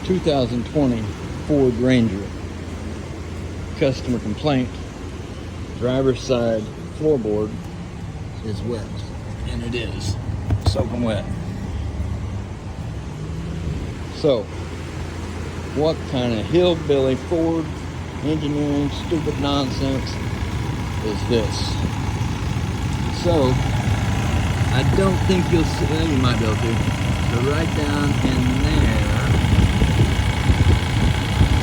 2020 Ford Ranger. Customer complaint, driver's side floorboard is wet, and it is soaking wet. So, what kind of hillbilly Ford engineering stupid nonsense is this? So, I don't think you'll see, well, you might be able to. So right down in there,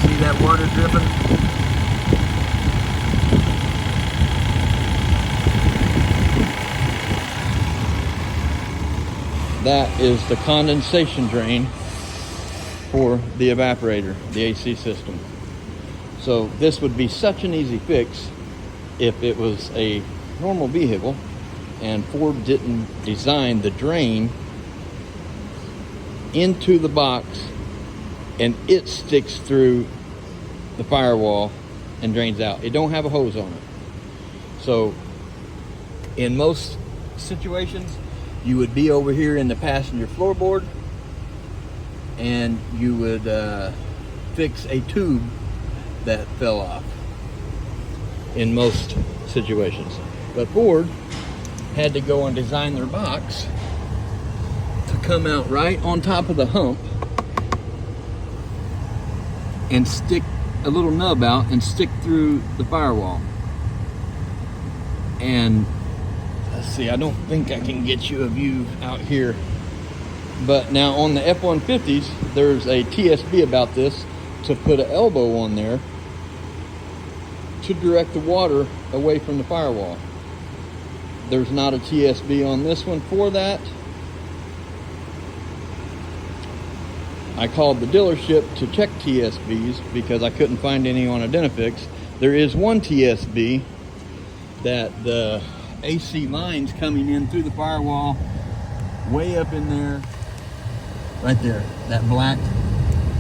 see that water dripping? That is the condensation drain for the evaporator, the AC system. So this would be such an easy fix if it was a normal vehicle and Ford didn't design the drain into the box and it sticks through the firewall and drains out. It don't have a hose on it. So in most situations, you would be over here in the passenger floorboard and you would fix a tube that fell off in most situations. But Ford had to go and design their box to come out right on top of the hump and stick a little nub out and stick through the firewall. And let's see, I don't think I can get you a view out here. But now on the F-150s, there's a TSB about this to put an elbow on there to direct the water away from the firewall. There's not a TSB on this one for that. I called the dealership to check TSBs because I couldn't find any on Identifix. There is one TSB that the AC lines coming in through the firewall, way up in there, right there, that black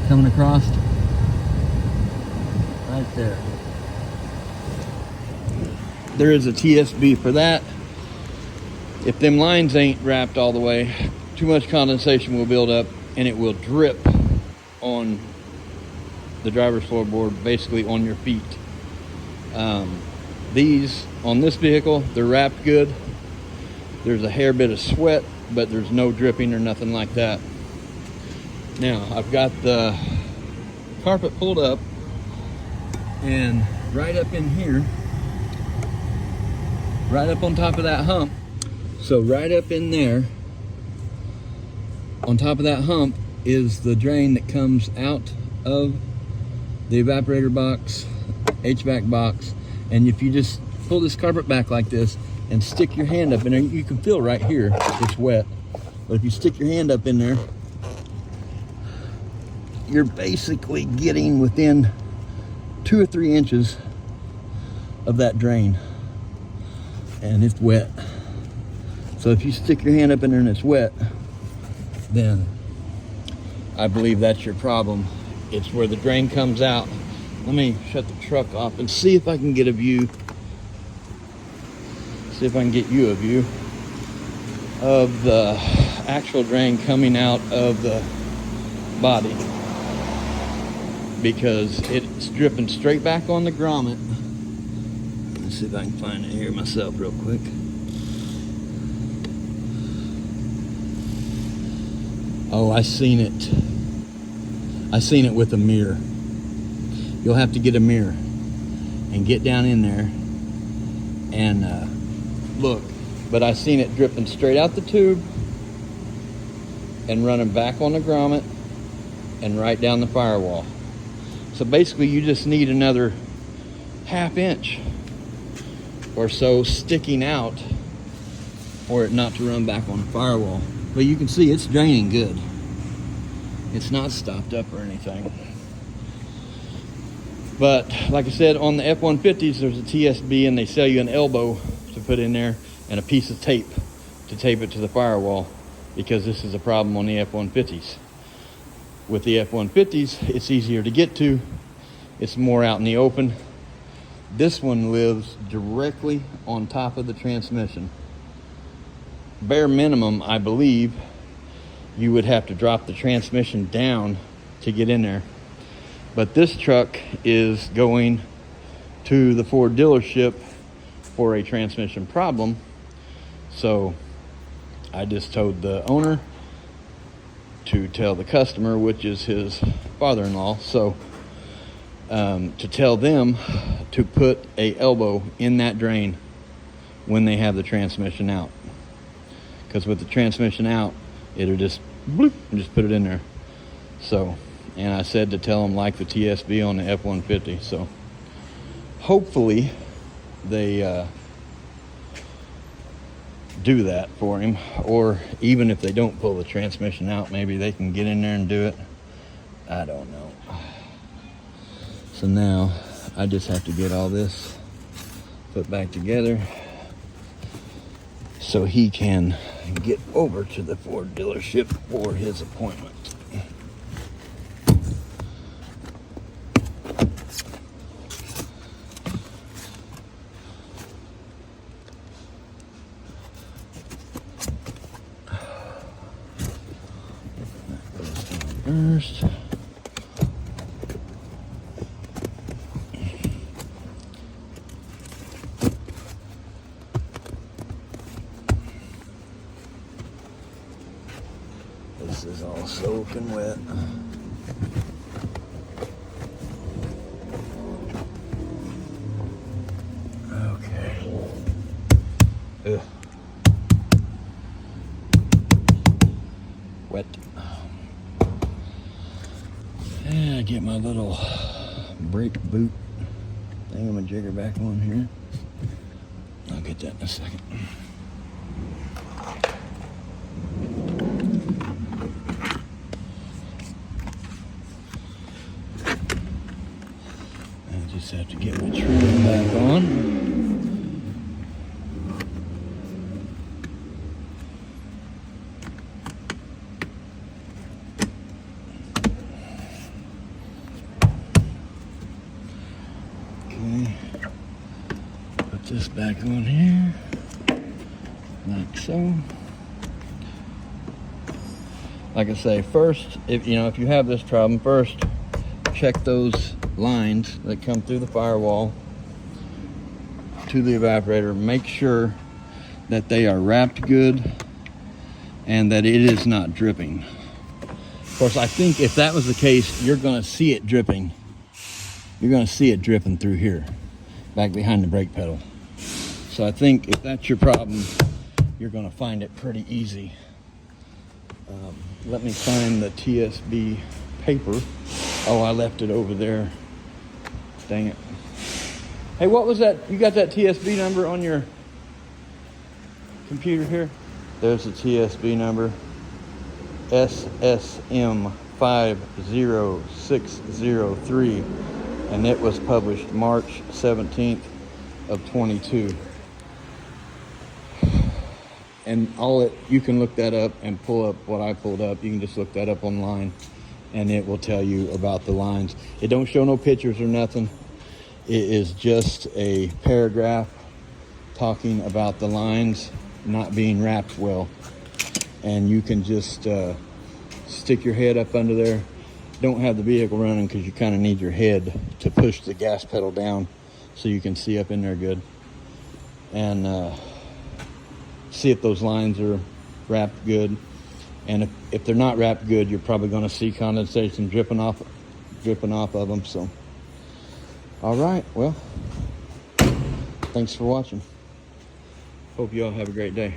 coming across, right there. There is a TSB for that. If them lines ain't wrapped all the way, too much condensation will build up and it will drip on the driver's floorboard, basically on your feet. These, on this vehicle, they're wrapped good. There's a hair bit of sweat, but there's no dripping or nothing like that. Now, I've got the carpet pulled up, and right up in here, right up on top of that hump, so right up in there, on top of that hump, is the drain that comes out of the evaporator box, HVAC box. And if you just pull this carpet back like this and stick your hand up in there, you can feel right here it's wet. But if you stick your hand up in there, you're basically getting within 2 or 3 inches of that drain. And it's wet. So if you stick your hand up in there and it's wet, then I believe that's your problem. It's where the drain comes out. Let me shut the truck off and see if I can get a view. See if I can get you a view of the actual drain coming out of the body, because it's dripping straight back on the grommet. Let's see if I can find it here myself real quick. Oh, I seen it. I seen it with a mirror. You'll have to get a mirror and get down in there and look. But I seen it dripping straight out the tube and running back on the grommet and right down the firewall. So basically you just need another ½ inch or so sticking out for it not to run back on the firewall. But you can see it's draining good. It's not stopped up or anything. But like I said, on the F-150s, there's a TSB and they sell you an elbow to put in there and a piece of tape to tape it to the firewall, because this is a problem on the F-150s. With the F-150s, it's easier to get to. It's more out in the open. This one lives directly on top of the transmission. Bare minimum, I believe, you would have to drop the transmission down to get in there. But this truck is going to the Ford dealership for a transmission problem. So I just told the owner to tell the customer, which is his father-in-law, so to tell them to put a elbow in that drain when they have the transmission out. Because with the transmission out, it'll just bloop and just put it in there. So, and I said to tell them like the TSB on the F-150. So hopefully they do that for him, or even if they don't pull the transmission out, maybe they can get in there and do it. I don't know. So now I just have to get all this put back together so he can get over to the Ford dealership for his appointment. First, this is all soaking wet. Okay. Ugh. Wet. Yeah, get my little brake boot thingamajigger back on here. I'll get that in a second. I just have to get my trim back on. Put this back on here, like so. Like I say, first, if you have this problem, first check those lines that come through the firewall to the evaporator. Make sure that they are wrapped good and that it is not dripping. Of course, I think if that was the case, you're going to see it dripping. You're going to see it dripping through here, back behind the brake pedal. So I think if that's your problem, you're going to find it pretty easy. Let me find the TSB paper. Oh, I left it over there. Dang it. Hey, what was that? You got that TSB number on your computer here? There's the TSB number. SSM 50603. And it was published March 17th of 22. And you can look that up and pull up what I pulled up. You can just look that up online and it will tell you about the lines. It don't show no pictures or nothing. It is just a paragraph talking about the lines not being wrapped well. And you can just stick your head up under there. Don't have the vehicle running because you kind of need your head to push the gas pedal down so you can see up in there good. And see if those lines are wrapped good. And if they're not wrapped good, you're probably going to see condensation dripping off of them. So, all right, well, thanks for watching. Hope you all have a great day.